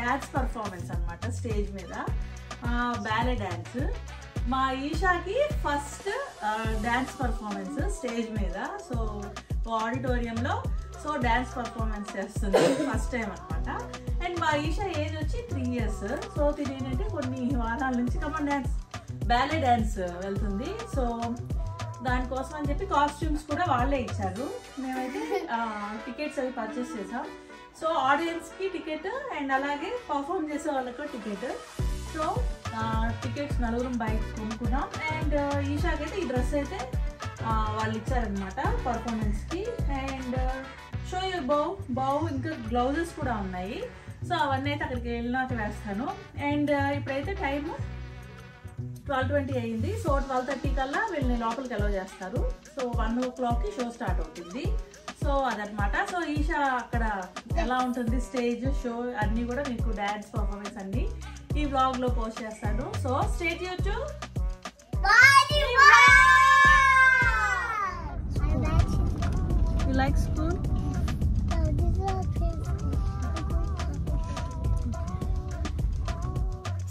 Dance performance అనమాట stage మీద, ballet dance. మా ఈషాకి ఫస్ట్ డ్యాన్స్ పర్ఫార్మెన్స్ స్టేజ్ మీద. సో ఆడిటోరియంలో డ్యాన్స్ పర్ఫార్మెన్స్ చేస్తుంది ఫస్ట్ టైం అనమాట. అండ్ మా ఈషా ఏజ్ వచ్చి 3 years. సో తినేంటంటే కొన్ని వారాల నుంచి కమన్ డ్యాన్స్, బ్యాలే డ్యాన్స్ వెళ్తుంది. సో దానికోసం అని చెప్పి కాస్ట్యూమ్స్ కూడా వాళ్ళే ఇచ్చారు. మేమైతే టికెట్స్ అవి పర్చేస్ చేసాం. సో ఆడియన్స్కి టికెట్ అండ్ అలాగే పర్ఫామ్ చేసే వాళ్ళకు టికెట్. సో టికెట్స్ 4 బయట కొనుక్కున్నాం. అండ్ ఈషాకి అయితే ఈ డ్రెస్ అయితే వాళ్ళు ఇచ్చారనమాట పర్ఫార్మెన్స్కి. అండ్ షో యూ బౌ ఇంకా గ్లౌజెస్ కూడా ఉన్నాయి. సో అవన్నీ అయితే అక్కడికి వెళ్ళినాక వేస్తాను. అండ్ ఇప్పుడైతే టైము 12:20 అయింది. సో 12:30 కల్లా వీళ్ళని లోపలికి అలౌ చేస్తారు. సో 1 o'clockకి షో స్టార్ట్ అవుతుంది. సో అదనమాట. సో ఈషా అక్కడ ఎలా ఉంటుంది స్టేజ్ షో అన్నీ కూడా మీకు డాన్స్ పర్ఫార్మెన్స్ అన్నీ ఈ వ్లాగ్లో పోస్ట్ చేస్తాను. So stay tuned to You like school?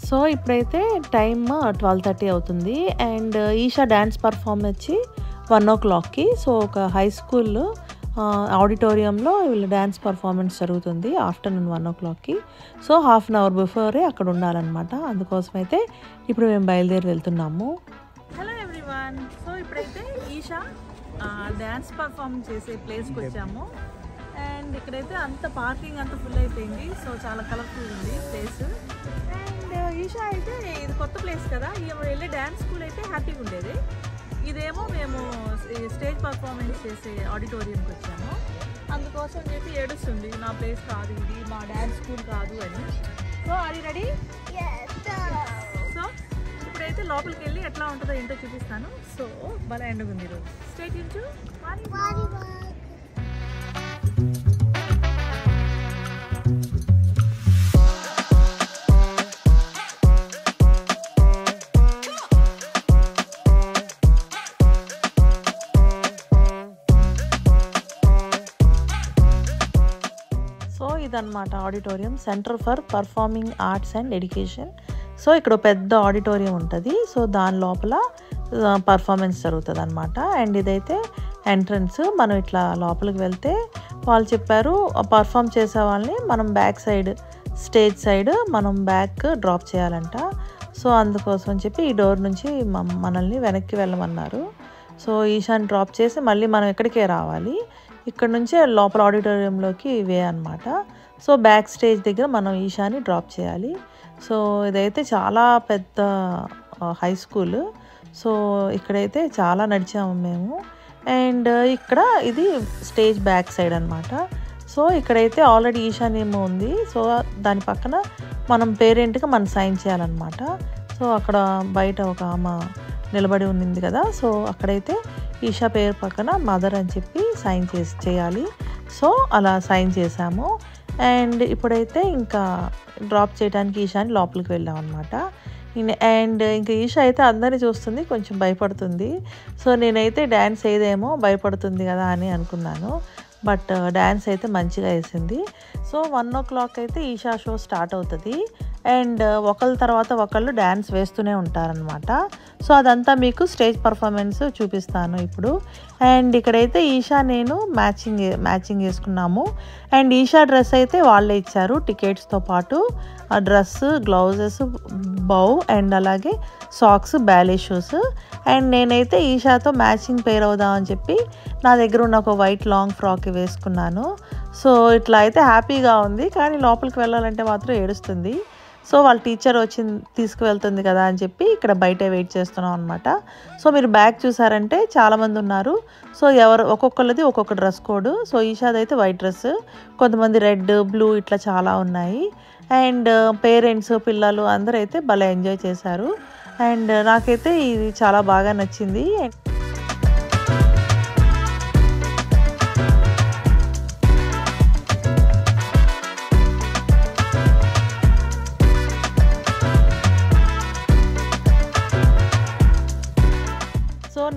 So ఇప్పుడైతే టైమ్ 12:30 అవుతుంది. అండ్ ఈషా డ్యాన్స్ పర్ఫామ్ వచ్చి 1 o'clockకి. సో ఒక హై స్కూల్ ఆడిటోరియంలో వీళ్ళ డ్యాన్స్ పర్ఫార్మెన్స్ జరుగుతుంది ఆఫ్టర్నూన్ 1 o'clockకి. సో హాఫ్ అన్ అవర్ బిఫోరే అక్కడ ఉండాలన్నమాట. అందుకోసమైతే ఇప్పుడు మేము బయలుదేరి వెళ్తున్నాము. Hello everyone. సో ఇప్పుడైతే ఈషా డ్యాన్స్ పర్ఫామ్ చేసే ప్లేస్కి వచ్చాము. అండ్ ఇక్కడైతే అంత పార్కింగ్ అంతా ఫుల్ అయిపోయింది. సో చాలా కలర్ఫుల్ ఉంది ప్లేస్. అండ్ ఈషా అయితే ఇది కొత్త ప్లేస్ కదా, వెళ్ళే డ్యాన్స్ స్కూల్ అయితే హ్యాపీగా ఉండేది. ఇదేమో మేము స్టేజ్ పర్ఫార్మెన్స్ చేసే ఆడిటోరియంకి వచ్చాము. అందుకోసం చెప్పి ఏడుస్తుంది, నా ప్లేస్ కాదు ఇది, మా డ్యాన్స్ స్కూల్ కాదు అని. So are you ready? So ఇప్పుడైతే లోపలికి వెళ్ళి ఎట్లా ఉంటుందో ఏంటో చూపిస్తాను. సో భలే ఎండుగుంది ఈరోజు. స్టే ట్యూన్ టు ఇదన్నమాట auditorium, centre for performing arts and education. So ఇక్కడ పెద్ద ఆడిటోరియం ఉంటుంది. సో దాని లోపల పర్ఫార్మెన్స్ జరుగుతుంది అనమాట. అండ్ ఇదైతే ఎంట్రన్స్. మనం ఇట్లా లోపలికి వెళ్తే వాళ్ళు చెప్పారు పర్ఫామ్ చేసే వాళ్ళని మనం బ్యాక్ సైడ్ స్టేజ్ సైడ్ మనం బ్యాక్ డ్రాప్ చేయాలంట. సో అందుకోసం చెప్పి ఈ డోర్ నుంచి మనల్ని వెనక్కి వెళ్ళమన్నారు. సో ఈశాన్ డ్రాప్ చేసి మళ్ళీ మనం ఎక్కడికే రావాలి. ఇక్కడ నుంచే లోపల ఆడిటోరియంలోకి ఇవే అనమాట. సో బ్యాక్ స్టేజ్ దగ్గర మనం ఈశాని డ్రాప్ చేయాలి. సో ఇదైతే చాలా పెద్ద హై స్కూల్. సో ఇక్కడైతే చాలా నడిచాము మేము. అండ్ ఇక్కడ ఇది స్టేజ్ బ్యాక్ సైడ్ అనమాట. సో ఇక్కడైతే ఆల్రెడీ ఈశాన్యం ఉంది. సో దాని పక్కన మనం పేరెంట్గా మనం సైన్ చేయాలన్నమాట. సో అక్కడ బయట ఒక ఆమె నిలబడి ఉన్నింది కదా. సో అక్కడైతే ఈషా పేరు పక్కన మదర్ అని చెప్పి సైన్ చేయాలి. సో అలా సైన్ చేసాము. అండ్ ఇప్పుడైతే ఇంకా డ్రాప్ చేయడానికి ఈషాని లోపలికి వెళ్ళాం అనమాట. అండ్ ఇంకా ఈషా అయితే అందరినీ చూస్తుంది, కొంచెం భయపడుతుంది. సో నేనైతే డ్యాన్స్ ఏదేమో భయపడుతుంది కదా అని అనుకున్నాను. బట్ డ్యాన్స్ అయితే మంచిగా వేసింది. సో 1 o'clock అయితే ఈషా షో స్టార్ట్ అవుతుంది. అండ్ ఒకళ్ళ తర్వాత ఒకళ్ళు డ్యాన్స్ వేస్తూనే ఉంటారనమాట. సో అదంతా మీకు స్టేజ్ పర్ఫార్మెన్స్ చూపిస్తాను ఇప్పుడు. అండ్ ఇక్కడైతే ఈషా నేను మ్యాచింగ్ వేసుకున్నాము. అండ్ ఈషా డ్రెస్ అయితే వాళ్ళే ఇచ్చారు టికెట్స్తో పాటు. ఆ డ్రెస్, గ్లౌజెస్, బౌ అండ్ అలాగే సాక్స్, బ్యాలే షూస్. అండ్ నేనైతే ఈషాతో మ్యాచింగ్ పేర్ అవుదామని చెప్పి నా దగ్గర ఉన్న ఒక వైట్ లాంగ్ ఫ్రాక్ వేసుకున్నాను. సో ఇట్లా అయితే హ్యాపీగా ఉంది, కానీ లోపలికి వెళ్ళాలంటే మాత్రం ఏడుస్తుంది. సో వాళ్ళ టీచర్ వచ్చి తీసుకువెళ్తుంది కదా అని చెప్పి ఇక్కడ బయటే వెయిట్ చేస్తున్నాం అనమాట. సో మీరు బ్యాగ్ చూసారంటే చాలామంది ఉన్నారు. సో ఒక్కొక్కరిది ఒక్కొక్క డ్రెస్ కోడ్. సో ఈషాది అయితే వైట్ డ్రెస్, కొంతమంది రెడ్, బ్లూ ఇట్లా చాలా ఉన్నాయి. అండ్ పేరెంట్స్, పిల్లలు అందరూ అయితే భలే ఎంజాయ్ చేశారు. అండ్ నాకైతే ఇది చాలా బాగా నచ్చింది.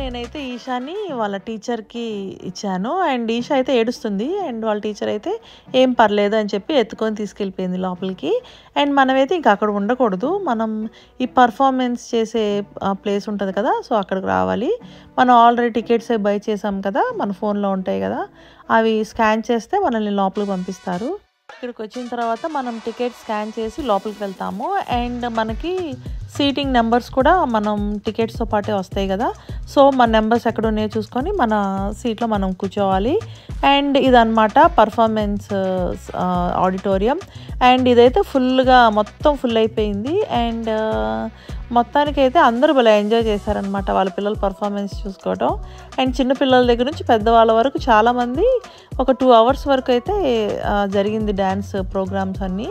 నేనైతే ఈషాని వాళ్ళ టీచర్కి ఇచ్చాను. అండ్ ఈషా అయితే ఏడుస్తుంది. అండ్ వాళ్ళ టీచర్ అయితే ఏం పర్లేదు అని చెప్పి ఎత్తుకొని తీసుకెళ్ళిపోయింది లోపలికి. అండ్ మనమైతే ఇంకా అక్కడ ఉండకూడదు, మనం ఈ పర్ఫార్మెన్స్ చేసే ప్లేస్ ఉంటుంది కదా, సో అక్కడికి రావాలి. మనం ఆల్రెడీ టికెట్స్ బై చేసాం కదా, మన ఫోన్లో ఉంటాయి కదా, అవి స్కాన్ చేస్తే మనల్ని లోపలికి పంపిస్తారు. ఇక్కడికి వచ్చిన తర్వాత మనం టికెట్ స్కాన్ చేసి లోపలికి వెళ్తాము. అండ్ మనకి సీటింగ్ నెంబర్స్ కూడా మనం టికెట్స్తో పాటే వస్తాయి కదా, సో మన నెంబర్స్ ఎక్కడ ఉన్నాయో చూసుకొని మన సీట్లో మనం కూర్చోవాలి. అండ్ ఇదన్నమాట పర్ఫార్మెన్స్ ఆడిటోరియం. అండ్ ఇదైతే ఫుల్గా మొత్తం ఫుల్ అయిపోయింది. అండ్ మొత్తానికైతే అందరూ భలే ఎంజాయ్ చేశారనమాట వాళ్ళ పిల్లల పర్ఫార్మెన్స్ చూసుకోవటం. అండ్ చిన్న పిల్లల దగ్గర నుంచి పెద్దవాళ్ళ వరకు చాలామంది ఒక 2 hours వరకు అయితే జరిగింది డ్యాన్స్ ప్రోగ్రామ్స్ అన్నీ.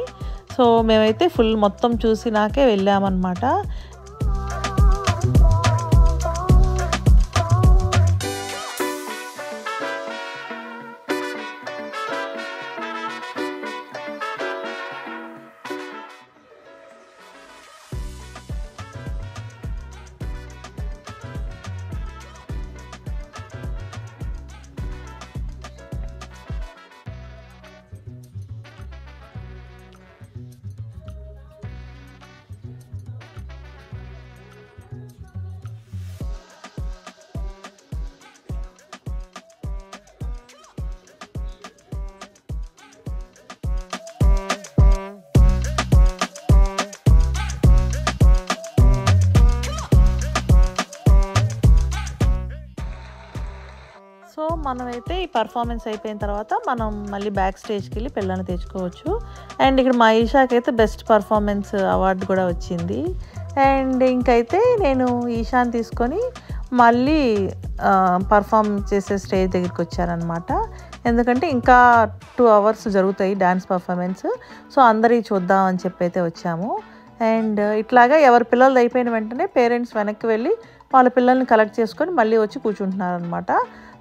సో మేమైతే ఫుల్ మొత్తం చూసినాకే వెళ్ళామన్నమాట. సో మనమైతే ఈ పర్ఫార్మెన్స్ అయిపోయిన తర్వాత మనం మళ్ళీ బ్యాక్ స్టేజ్కి వెళ్ళి పిల్లల్ని తెచ్చుకోవచ్చు. అండ్ ఇక్కడ మా ఈషాకి అయితే బెస్ట్ పర్ఫార్మెన్స్ అవార్డు కూడా వచ్చింది. అండ్ ఇంకైతే నేను ఈషాని తీసుకొని మళ్ళీ పర్ఫామ్ చేసే స్టేజ్ దగ్గరికి వచ్చానమాట. ఎందుకంటే ఇంకా 2 hours జరుగుతాయి డ్యాన్స్ పర్ఫార్మెన్స్, సో అందరి చూద్దాం అని చెప్పి అయితే వచ్చాము. అండ్ ఇట్లాగా ఎవరి పిల్లలు అయిపోయిన వెంటనే పేరెంట్స్ వెనక్కి వెళ్ళి వాళ్ళ పిల్లల్ని కలెక్ట్ చేసుకొని మళ్ళీ వచ్చి కూర్చుంటున్నారు అనమాట.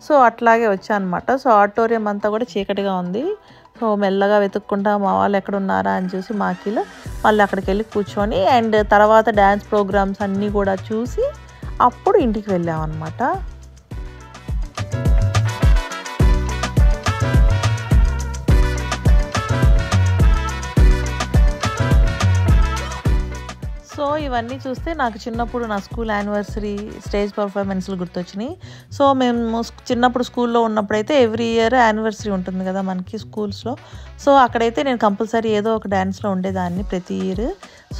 సో అట్లాగే వచ్చానమాట. సో ఆడిటోరియం అంతా కూడా చీకటిగా ఉంది. సో మెల్లగా వెతుక్కుంటా మా వాళ్ళు ఎక్కడ ఉన్నారా అని చూసి మాకిలో మళ్ళీ అక్కడికి వెళ్ళి కూర్చొని అండ్ తర్వాత డ్యాన్స్ ప్రోగ్రామ్స్ అన్నీ కూడా చూసి అప్పుడు ఇంటికి వెళ్ళామన్నమాట. సో ఇవన్నీ చూస్తే నాకు చిన్నప్పుడు నా స్కూల్ యానివర్సరీ స్టేజ్ పర్ఫార్మెన్స్లు గుర్తొచ్చినాయి. సో మేము చిన్నప్పుడు స్కూల్లో ఉన్నప్పుడైతే ఎవ్రీ ఇయర్ యానివర్సరీ ఉంటుంది కదా మనకి స్కూల్స్లో. సో అక్కడైతే నేను కంపల్సరీ ఏదో ఒక డ్యాన్స్లో ఉండేదాన్ని ప్రతి ఇయర్.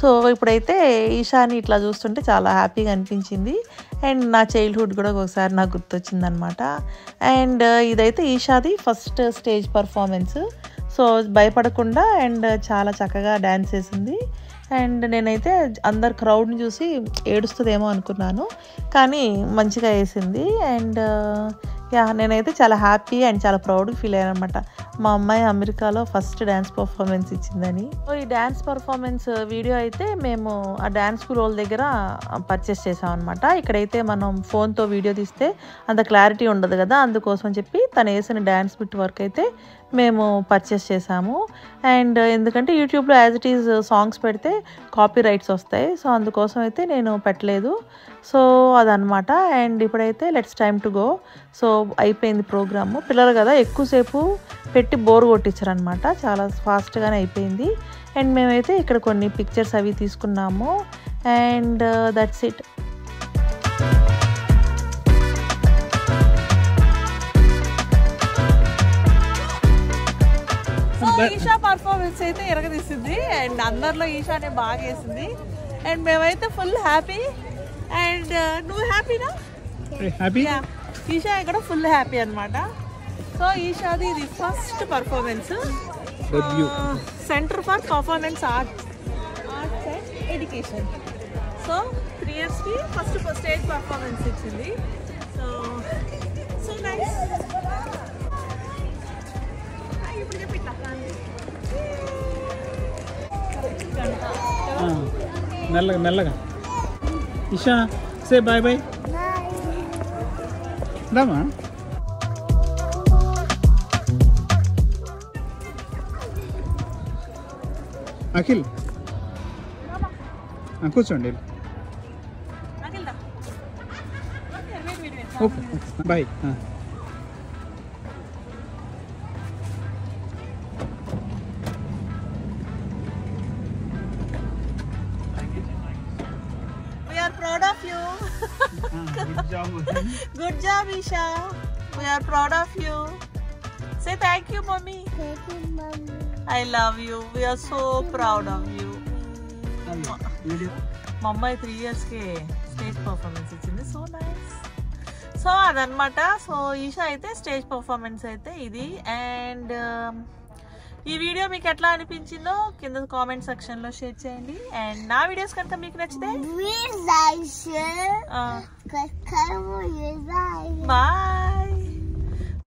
సో ఇప్పుడైతే ఈషాని ఇట్లా చూస్తుంటే చాలా హ్యాపీగా అనిపించింది. అండ్ నా చైల్డ్హుడ్ కూడా ఒకసారి నాకు గుర్తొచ్చింది అనమాట. అండ్ ఇదైతే ఈషాది ఫస్ట్ స్టేజ్ పర్ఫార్మెన్స్. సో భయపడకుండా అండ్ చాలా చక్కగా డ్యాన్స్ చేసింది. అండ్ నేనైతే అందరు క్రౌడ్ని చూసి ఏడుస్తుందేమో అనుకున్నాను, కానీ మంచిగా వేసింది. అండ్ నేనైతే చాలా హ్యాపీ అండ్ చాలా ప్రౌడ్గా ఫీల్ అయ్యాను అనమాట. మా అమ్మాయి అమెరికాలో ఫస్ట్ డ్యాన్స్ పర్ఫార్మెన్స్ ఇచ్చిందని. సో ఈ డ్యాన్స్ పర్ఫార్మెన్స్ వీడియో అయితే మేము ఆ డ్యాన్స్ స్కూల్ వాళ్ళ దగ్గర పర్చేస్ చేసాం అనమాట. ఇక్కడైతే మనం ఫోన్తో వీడియో తీస్తే అంత క్లారిటీ ఉండదు కదా, అందుకోసం చెప్పి తను వేసిన డ్యాన్స్ బిట్ వర్క్ అయితే మేము పర్చేస్ చేసాము. అండ్ ఎందుకంటే యూట్యూబ్లో యాజ్ ఇట్ ఈజ్ సాంగ్స్ పెడితే కాపీ రైట్స్ వస్తాయి, సో అందుకోసం అయితే నేను పెట్టలేదు. సో అదనమాట. అండ్ ఇప్పుడైతే let's time to go. So అయిపోయింది ప్రోగ్రాము. పిల్లలు కదా ఎక్కువసేపు పెట్టి బోర్ కొట్టించారనమాట, చాలా ఫాస్ట్గానే అయిపోయింది. అండ్ మేమైతే ఇక్కడ కొన్ని పిక్చర్స్ అవి తీసుకున్నాము. And that's it. Eesha performance అయితే ఎరగదీసింది అండ్ అందరిలో ఈషానే బాగా వేసింది. అండ్ మేమైతే ఫుల్ హ్యాపీ. అండ్ నువ్వు హ్యాపీనా? ఈషా ఇక్కడ ఫుల్ హ్యాపీ అనమాట. సో ఈషాది ఇది first performance, centre for performance arts and education. So 3 yearsకి ఫస్ట్ స్టేజ్ పర్ఫార్మెన్స్ ఇచ్చింది. So nice. మెల్లగా మెల్లగా. Isha say bye bye. Rama Akhil కూర్చోండి. Okay bye. We are proud of you. Good job, Isha. We are proud of you. Say thank you, mommy. Thank you, mommy. I love you. We are so proud of you. మా అమ్మాయి 3 yearsకే stage performance ఇచ్చింది. So nice. So అదనమాట. So Isha అయితే stage performance అయితే ఇది. And ఈ video మీకు ఎట్లా అనిపించిందో కింద కామెంట్ సెక్షన్లో షేర్ చేయండి. అండ్ నా వీడియోస్ కనుక మీకు నచ్చితే Please like, share, subscribe, bye.